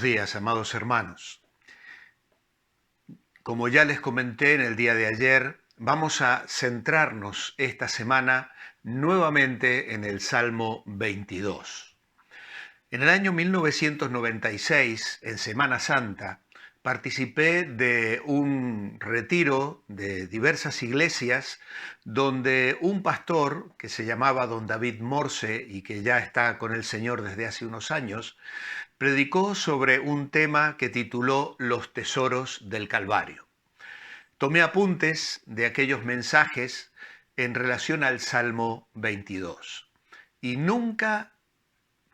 Buenos días, amados hermanos. Como ya les comenté en el día de ayer, vamos a centrarnos esta semana nuevamente en el Salmo 22. En el año 1996, en Semana Santa, participé de un retiro de diversas iglesias donde un pastor que se llamaba don David Morse y que ya está con el Señor desde hace unos años, predicó sobre un tema que tituló Los tesoros del Calvario. Tomé apuntes de aquellos mensajes en relación al Salmo 22 y nunca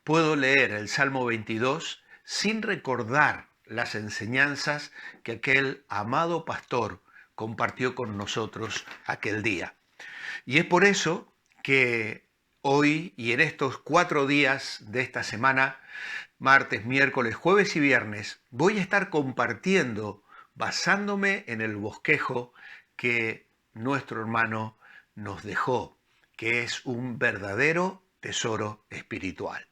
puedo leer el Salmo 22 sin recordar las enseñanzas que aquel amado pastor compartió con nosotros aquel día. Y es por eso que hoy y en estos 4 días de esta semana, martes, miércoles, jueves y viernes, voy a estar compartiendo, basándome en el bosquejo que nuestro hermano nos dejó, que es un verdadero tesoro espiritual.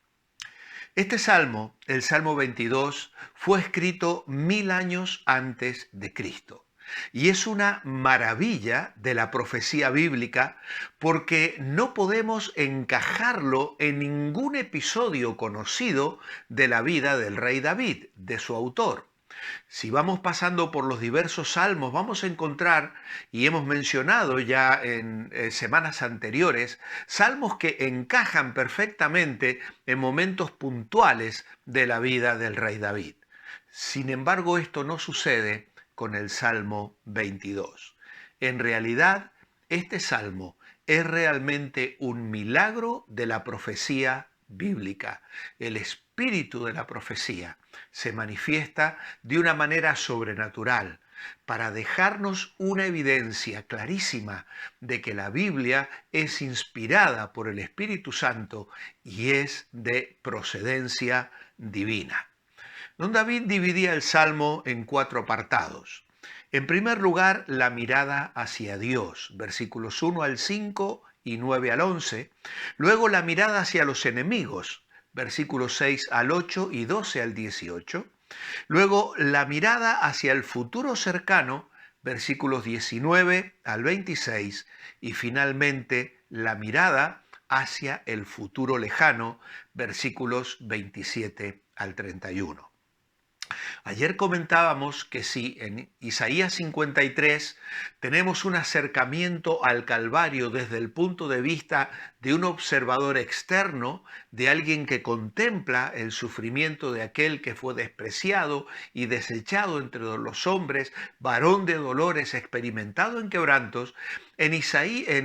Este salmo, el Salmo 22, fue escrito 1000 años antes de Cristo. Y es una maravilla de la profecía bíblica porque no podemos encajarlo en ningún episodio conocido de la vida del rey David, de su autor. Si vamos pasando por los diversos salmos, vamos a encontrar, y hemos mencionado ya en semanas anteriores, salmos que encajan perfectamente en momentos puntuales de la vida del rey David. Sin embargo, esto no sucede con el Salmo 22. En realidad, este salmo es realmente un milagro de la profecía bíblica. El espíritu de la profecía se manifiesta de una manera sobrenatural para dejarnos una evidencia clarísima de que la Biblia es inspirada por el Espíritu Santo y es de procedencia divina. Don David dividía el Salmo en 4 apartados. En primer lugar, la mirada hacia Dios, versículos 1 al 5 y 9 al 11. Luego, la mirada hacia los enemigos, versículos 6 al 8 y 12 al 18. Luego, la mirada hacia el futuro cercano, versículos 19 al 26. Y finalmente, la mirada hacia el futuro lejano, versículos 27 al 31. Ayer comentábamos que si en Isaías 53 tenemos un acercamiento al Calvario desde el punto de vista de un observador externo, de alguien que contempla el sufrimiento de aquel que fue despreciado y desechado entre los hombres, varón de dolores, experimentado en quebrantos, en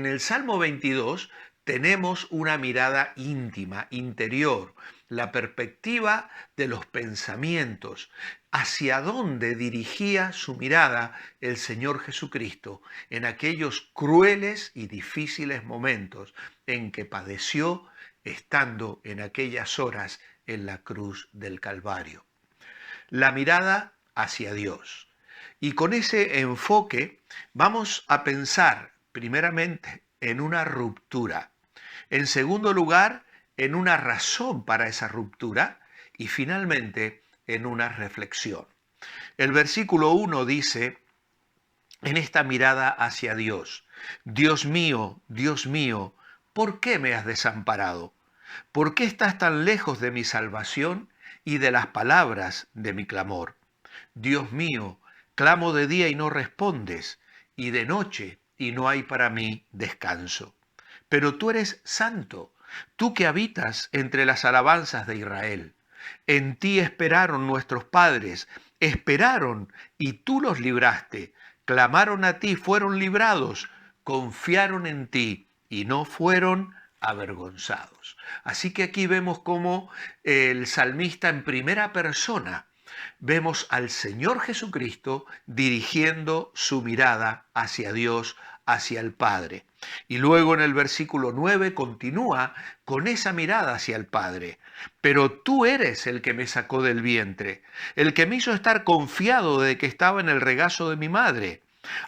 el Salmo 22 tenemos una mirada íntima, interior, la perspectiva de los pensamientos, hacia dónde dirigía su mirada el Señor Jesucristo en aquellos crueles y difíciles momentos en que padeció estando en aquellas horas en la cruz del Calvario. La mirada hacia Dios. Y con ese enfoque vamos a pensar primeramente en una ruptura. En segundo lugar, en una razón para esa ruptura y finalmente en una reflexión. El versículo 1 dice, en esta mirada hacia Dios, Dios mío, ¿por qué me has desamparado? ¿Por qué estás tan lejos de mi salvación y de las palabras de mi clamor? Dios mío, clamo de día y no respondes, y de noche y no hay para mí descanso. Pero tú eres santo, tú que habitas entre las alabanzas de Israel. En ti esperaron nuestros padres, esperaron y tú los libraste. Clamaron a ti, fueron librados, confiaron en ti y no fueron avergonzados. Así que aquí vemos cómo el salmista en primera persona vemos al Señor Jesucristo dirigiendo su mirada hacia Dios, hacia el Padre. Y luego en el versículo 9 continúa con esa mirada hacia el Padre. Pero tú eres el que me sacó del vientre, el que me hizo estar confiado de que estaba en el regazo de mi madre.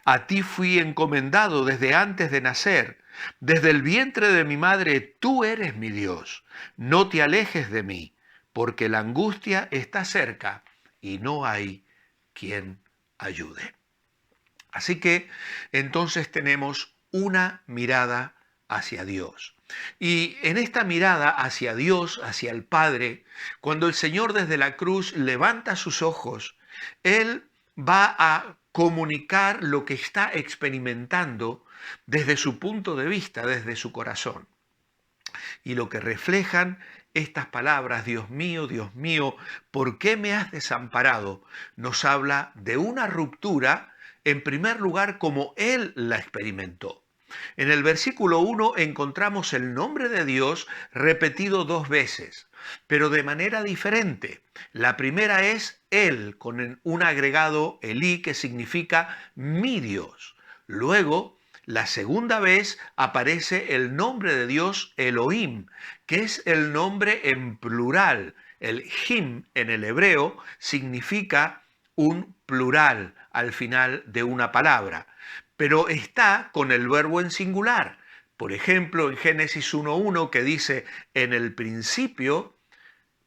A ti fui encomendado desde antes de nacer. Desde el vientre de mi madre tú eres mi Dios. No te alejes de mí, porque la angustia está cerca y no hay quien ayude. Así que entonces tenemos una mirada hacia Dios. Y en esta mirada hacia Dios, hacia el Padre, cuando el Señor desde la cruz levanta sus ojos, Él va a comunicar lo que está experimentando desde su punto de vista, desde su corazón. Y lo que reflejan estas palabras, Dios mío, ¿por qué me has desamparado?, nos habla de una ruptura, en primer lugar, como Él la experimentó. En el versículo 1 encontramos el nombre de Dios repetido 2 veces, pero de manera diferente. La primera es Él, con un agregado Elí, que significa mi Dios. Luego, la segunda vez aparece el nombre de Dios Elohim, que es el nombre en plural. El him en el hebreo significa un plural al final de una palabra, pero está con el verbo en singular. Por ejemplo, en Génesis 1.1, que dice, en el principio,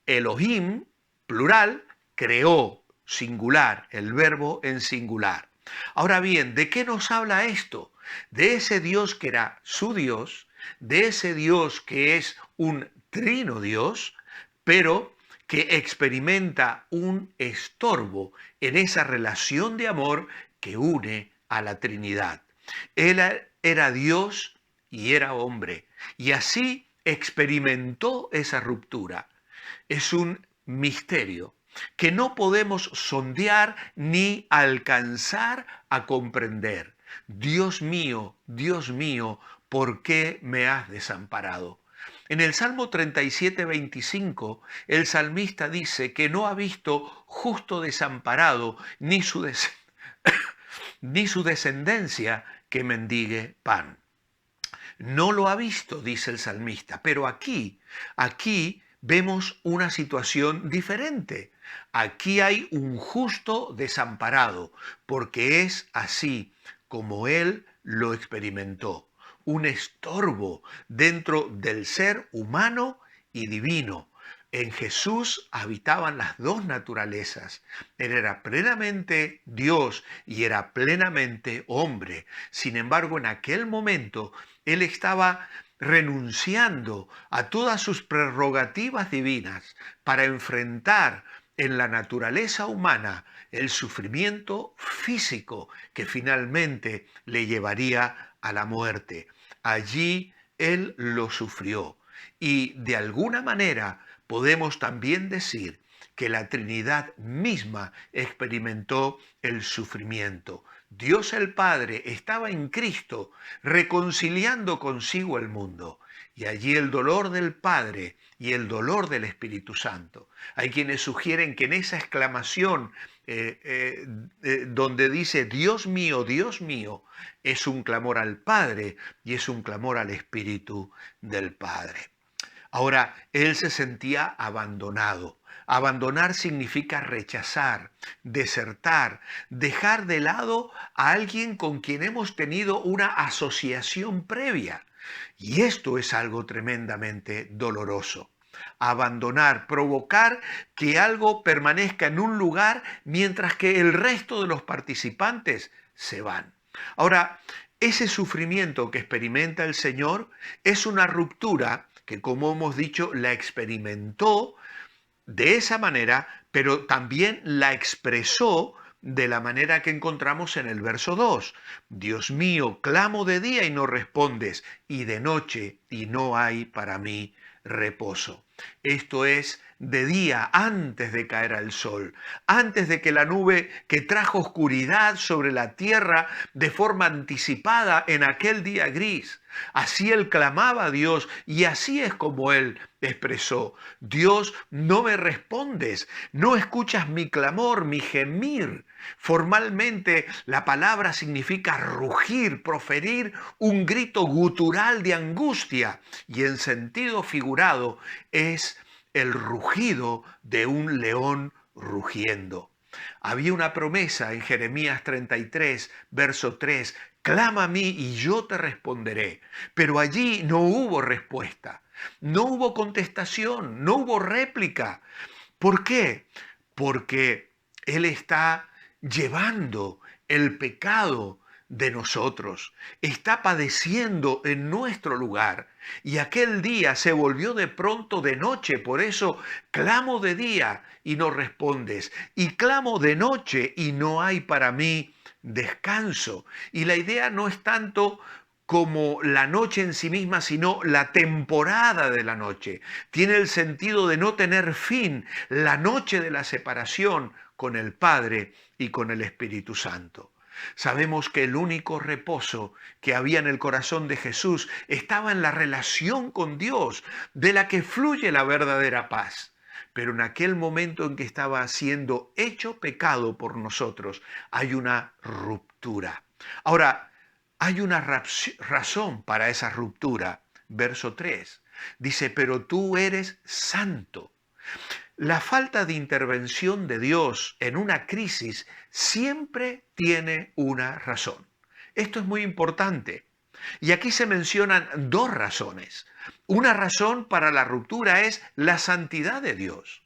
Elohim, plural, creó, singular, el verbo en singular. Ahora bien, ¿de qué nos habla esto? De ese Dios que era su Dios, de ese Dios que es un trino Dios, pero que experimenta un estorbo en esa relación de amor que une a la Trinidad. Él era Dios y era hombre, y así experimentó esa ruptura. Es un misterio que no podemos sondear ni alcanzar a comprender. Dios mío, ¿por qué me has desamparado? En el Salmo 37:25, el salmista dice que no ha visto justo desamparado ni su descendencia que mendigue pan. No lo ha visto, dice el salmista, pero aquí vemos una situación diferente. Aquí hay un justo desamparado, porque es así como él lo experimentó. Un estorbo dentro del ser humano y divino. En Jesús habitaban las dos naturalezas. Él era plenamente Dios y era plenamente hombre. Sin embargo, en aquel momento, él estaba renunciando a todas sus prerrogativas divinas para enfrentar en la naturaleza humana el sufrimiento físico que finalmente le llevaría a la muerte. Allí él lo sufrió y de alguna manera podemos también decir que la Trinidad misma experimentó el sufrimiento. Dios el Padre estaba en Cristo reconciliando consigo el mundo, y allí el dolor del Padre y el dolor del Espíritu Santo. Hay quienes sugieren que en esa exclamación donde dice Dios mío, es un clamor al Padre y es un clamor al Espíritu del Padre. Ahora, él se sentía abandonado. Abandonar significa rechazar, desertar, dejar de lado a alguien con quien hemos tenido una asociación previa. Y esto es algo tremendamente doloroso. Abandonar, provocar que algo permanezca en un lugar mientras que el resto de los participantes se van. Ahora, ese sufrimiento que experimenta el Señor es una ruptura que, como hemos dicho, la experimentó de esa manera, pero también la expresó de la manera que encontramos en el verso 2. Dios mío, clamo de día y no respondes, y de noche y no hay para mí reposo. Esto es de día, antes de caer al sol, antes de que la nube que trajo oscuridad sobre la tierra de forma anticipada en aquel día gris. Así él clamaba a Dios y así es como él expresó: Dios, no me respondes, no escuchas mi clamor, mi gemir. Formalmente la palabra significa rugir, proferir un grito gutural de angustia, y en sentido figurado es el rugido de un león rugiendo. Había una promesa en Jeremías 33, verso 3, clama a mí y yo te responderé. Pero allí no hubo respuesta, no hubo contestación, no hubo réplica. ¿Por qué? Porque Él está llevando el pecado de nosotros, está padeciendo en nuestro lugar. Y aquel día se volvió de pronto de noche, por eso clamo de día y no respondes, y clamo de noche y no hay para mí descanso. Y la idea no es tanto como la noche en sí misma, sino la temporada de la noche. Tiene el sentido de no tener fin, la noche de la separación con el Padre y con el Espíritu Santo. Sabemos que el único reposo que había en el corazón de Jesús estaba en la relación con Dios, de la que fluye la verdadera paz. Pero en aquel momento en que estaba siendo hecho pecado por nosotros, hay una ruptura. Ahora, hay una razón para esa ruptura. Verso 3 dice, pero tú eres santo. La falta de intervención de Dios en una crisis siempre tiene una razón. Esto es muy importante. Y aquí se mencionan dos razones. Una razón para la ruptura es la santidad de Dios.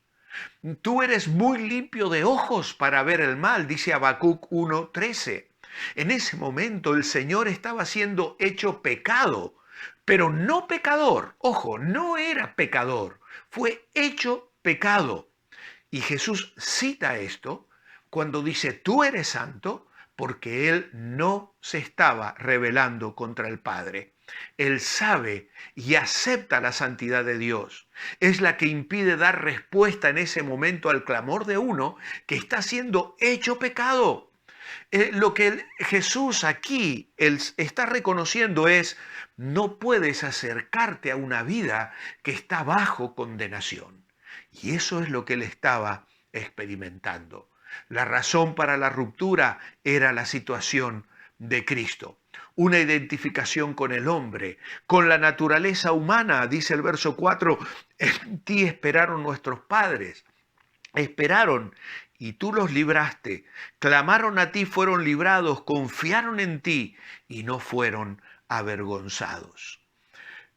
Tú eres muy limpio de ojos para ver el mal, dice Habacuc 1:13. En ese momento el Señor estaba siendo hecho pecado, pero no pecador. Ojo, no era pecador, fue hecho pecado. Y Jesús cita esto cuando dice, tú eres santo, porque Él no se estaba rebelando contra el Padre. Él sabe y acepta la santidad de Dios. Es la que impide dar respuesta en ese momento al clamor de uno que está siendo hecho pecado. Lo que Jesús aquí él está reconociendo es, no puedes acercarte a una vida que está bajo condenación. Y eso es lo que él estaba experimentando. La razón para la ruptura era la situación de Cristo. Una identificación con el hombre, con la naturaleza humana, dice el verso 4, en ti esperaron nuestros padres. Esperaron y tú los libraste, clamaron a ti, fueron librados, confiaron en ti y no fueron avergonzados.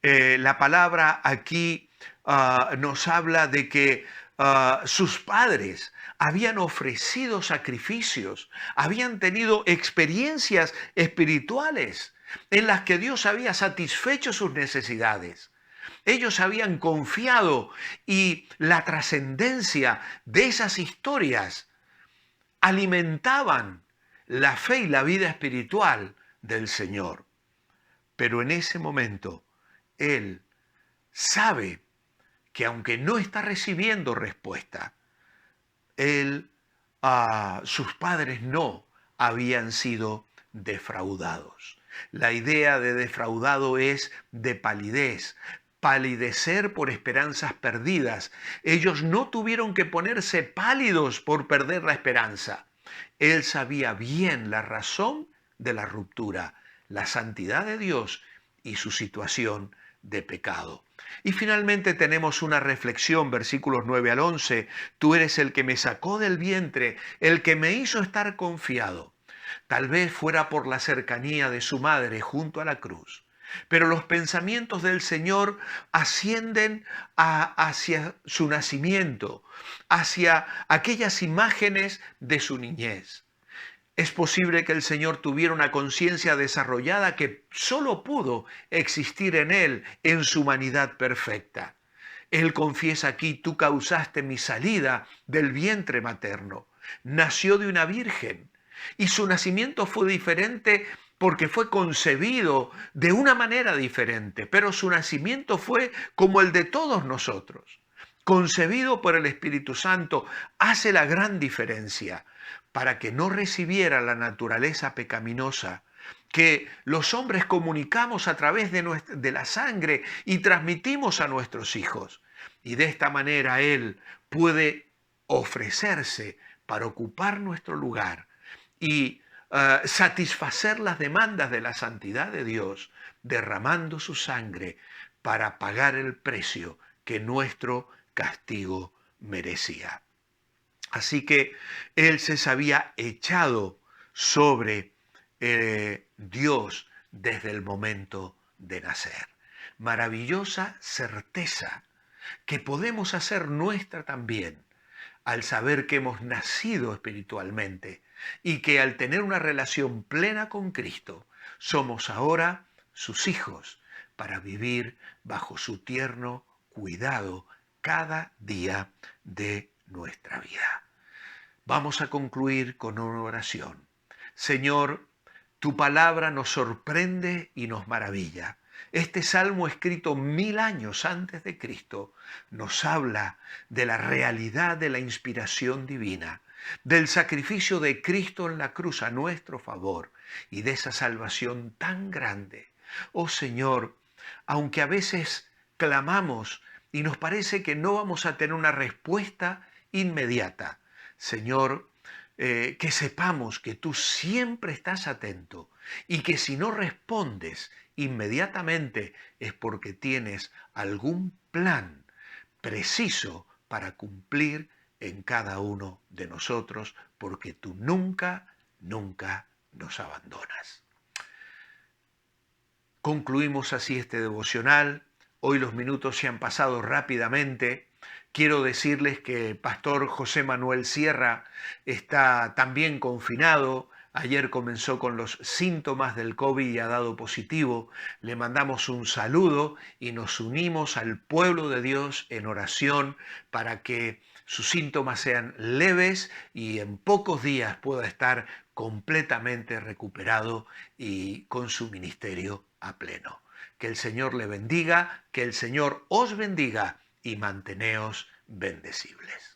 La palabra aquí nos habla de que sus padres habían ofrecido sacrificios, habían tenido experiencias espirituales en las que Dios había satisfecho sus necesidades. Ellos habían confiado y la trascendencia de esas historias alimentaban la fe y la vida espiritual del Señor. Pero en ese momento, Él sabe que aunque no está recibiendo respuesta, sus padres no habían sido defraudados. La idea de defraudado es de palidez, palidecer por esperanzas perdidas. Ellos no tuvieron que ponerse pálidos por perder la esperanza. Él sabía bien la razón de la ruptura, la santidad de Dios y su situación de pecado. Y finalmente tenemos una reflexión, versículos 9 al 11. Tú eres el que me sacó del vientre, el que me hizo estar confiado. Tal vez fuera por la cercanía de su madre junto a la cruz. Pero los pensamientos del Señor ascienden hacia su nacimiento, hacia aquellas imágenes de su niñez. Es posible que el Señor tuviera una conciencia desarrollada que solo pudo existir en Él, en su humanidad perfecta. Él confiesa aquí, tú causaste mi salida del vientre materno. Nació de una virgen y su nacimiento fue diferente porque fue concebido de una manera diferente, pero su nacimiento fue como el de todos nosotros. Concebido por el Espíritu Santo, hace la gran diferencia para que no recibiera la naturaleza pecaminosa que los hombres comunicamos a través de la sangre y transmitimos a nuestros hijos. Y de esta manera Él puede ofrecerse para ocupar nuestro lugar y satisfacer las demandas de la santidad de Dios, derramando su sangre para pagar el precio que nuestro castigo merecía. Así que Él se había echado sobre Dios desde el momento de nacer. Maravillosa certeza que podemos hacer nuestra también al saber que hemos nacido espiritualmente y que al tener una relación plena con Cristo, somos ahora sus hijos para vivir bajo su tierno cuidado cada día de nuestra vida. Vamos a concluir con una oración. Señor, tu palabra nos sorprende y nos maravilla. Este salmo escrito 1000 años antes de Cristo nos habla de la realidad de la inspiración divina, del sacrificio de Cristo en la cruz a nuestro favor y de esa salvación tan grande. Oh Señor, aunque a veces clamamos y nos parece que no vamos a tener una respuesta inmediata, Señor, que sepamos que tú siempre estás atento y que si no respondes inmediatamente es porque tienes algún plan preciso para cumplir en cada uno de nosotros, porque tú nunca, nunca nos abandonas. Concluimos así este devocional. Hoy los minutos se han pasado rápidamente. Quiero decirles que el pastor José Manuel Sierra está también confinado. Ayer comenzó con los síntomas del COVID y ha dado positivo. Le mandamos un saludo y nos unimos al pueblo de Dios en oración para que sus síntomas sean leves y en pocos días pueda estar completamente recuperado y con su ministerio a pleno. Que el Señor le bendiga, que el Señor os bendiga y manteneos bendecibles.